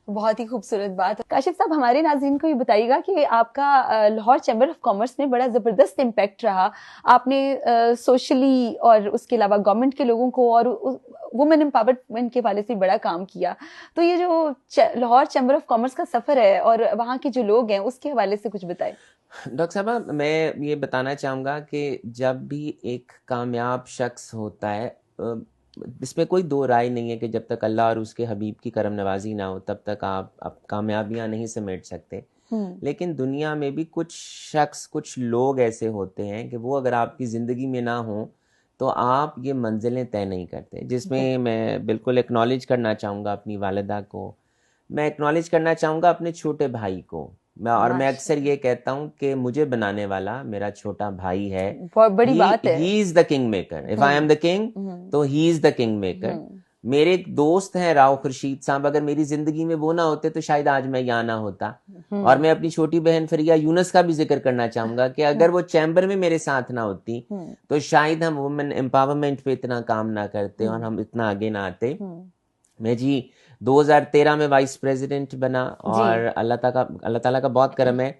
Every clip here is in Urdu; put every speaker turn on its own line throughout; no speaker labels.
بہت ہی خوبصورت بات. کاشف صاحب, ہمارے ناظرین کو یہ بتائیے گا کہ آپ کا لاہور چیمبر آف کامرس میں بڑا زبردست امپیکٹ رہا. آپ نے سوشلی اور اس کے علاوہ گورنمنٹ کے لوگوں کو اور وومن امپاورمنٹ کے حوالے سے بڑا کام کیا. تو یہ جو لاہور چیمبر آف کامرس کا سفر ہے اور وہاں کے جو لوگ ہیں اس کے حوالے سے کچھ بتائیں.
ڈاکٹر صاحبہ, میں یہ بتانا چاہوں گا کہ جب بھی ایک کامیاب شخص ہوتا ہے, اس میں کوئی دو رائے نہیں ہے کہ جب تک اللہ اور اس کے حبیب کی کرم نوازی نہ ہو تب تک آپ کامیابیاں نہیں سمیٹ سکتے. لیکن دنیا میں بھی کچھ شخص, کچھ لوگ ایسے ہوتے ہیں کہ وہ اگر آپ کی زندگی میں نہ ہوں تو آپ یہ منزلیں طے نہیں کرتے, جس میں میں بالکل ایکنالج کرنا چاہوں گا اپنی والدہ کو, میں ایکنالج کرنا چاہوں گا اپنے چھوٹے بھائی کو. اور میں اکثر یہ کہتا ہوں کہ مجھے بنانے والا میرا چھوٹا بھائی ہے.
بہت بڑی بات ہے.
He is the king maker. If I am the king تو he is the king maker. میرے ایک دوست ہیں راؤ خورشید صاحب, اگر میری زندگی میں وہ نہ ہوتے تو شاید آج میں یہاں نہ ہوتا. اور میں اپنی چھوٹی بہن فریہ یونس کا بھی ذکر کرنا چاہوں گا کہ اگر وہ چیمبر میں میرے ساتھ نہ ہوتی تو شاید ہم وومن امپاورمنٹ پہ اتنا کام نہ کرتے اور ہم اتنا آگے نہ آتے. میں 2013 میں وائس پریزیڈنٹ بنا, اور اللہ تعالیٰ کا بہت کرم ہے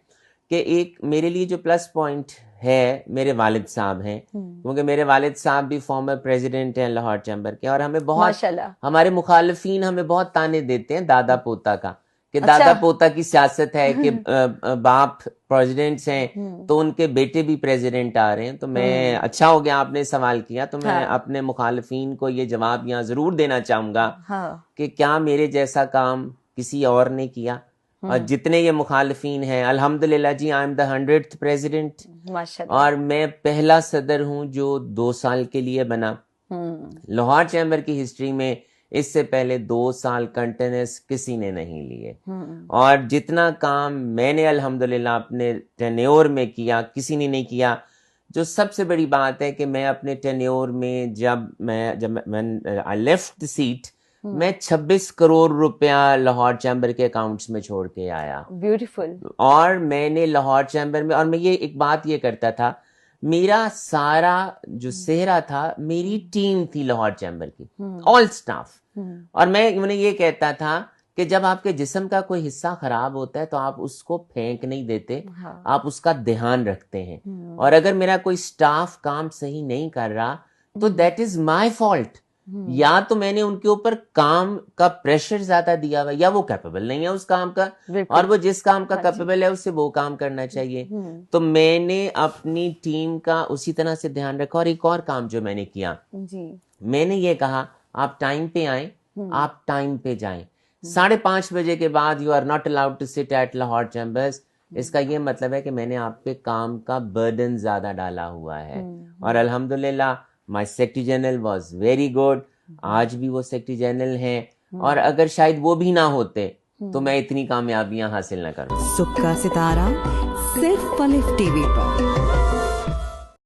کہ ایک میرے لیے جو پلس پوائنٹ ہے میرے والد صاحب ہیں, کیونکہ میرے والد صاحب بھی فارمر پریزیڈنٹ ہیں لاہور چیمبر کے, اور ہمیں بہت, ہمارے مخالفین ہمیں بہت تانے دیتے ہیں دادا پوتا کا, کہ دادا پوتا کی سیاست ہے کہ باپ پریزیڈنٹس ہیں تو ان کے بیٹے بھی پریزیڈنٹ آ رہے ہیں. تو میں, اچھا ہو گیا آپ نے سوال کیا, تو میں اپنے مخالفین کو یہ جواب یہاں ضرور دینا چاہوں گا کہ کیا میرے جیسا کام کسی اور نے کیا. اور جتنے یہ مخالفین ہیں, الحمدللہ جی, آئی ایم دا 100th پریزیڈنٹ, اور میں پہلا صدر ہوں جو 2 سال کے لیے بنا. لاہور چیمبر کی ہسٹری میں اس سے پہلے 2 سال کنٹینیوس کسی نے نہیں لیے, اور جتنا کام میں نے الحمدللہ اپنے ٹینیور میں کیا کسی نے نہیں کیا. جو سب سے بڑی بات ہے کہ میں اپنے ٹینیور میں جب میں آئی لیفٹ سیٹ, میں 26 کروڑ روپیہ لاہور چیمبر کے اکاؤنٹس میں چھوڑ کے آیا.
بیوٹیفل. اور
میں نے لاہور چیمبر میں, اور میں یہ ایک بات یہ کرتا تھا, میرا سارا جو سہرا تھا میری ٹیم تھی لاہور چیمبر کی, آل سٹاف. اور میں انہیں یہ کہتا تھا کہ جب آپ کے جسم کا کوئی حصہ خراب ہوتا ہے تو آپ اس کو پھینک نہیں دیتے, آپ اس کا دھیان رکھتے ہیں. اور اگر میرا کوئی سٹاف کام صحیح نہیں کر رہا تو دیٹ از مائی فالٹ. یا تو میں نے ان کے اوپر کام کا پریشر زیادہ دیا ہوا, یا وہ کیپیبل نہیں ہے اس کام کا, اور وہ جس کام کا کیپیبل ہے اس سے وہ کام کرنا چاہیے. تو میں نے اپنی ٹیم کا اسی طرح سے دھیان رکھا. اور ایک اور کام جو میں نے کیا, میں نے یہ کہا آپ ٹائم پہ آئیں, آپ ٹائم پہ جائیں. 5:30 بجے کے بعد you are not allowed to sit at Lahore chambers. اس کا یہ مطلب ہے کہ میں نے آپ پہ کام کا برڈن زیادہ ڈالا ہوا ہے. اور الحمدللہ my secretary general was very good, آج بھی وہ سیکرٹری جنرل ہیں, اور اگر شاید وہ بھی نہ ہوتے تو میں اتنی کامیابیاں حاصل نہ کروں.
صبح کا ستارہ صرف پلف ٹی وی پر.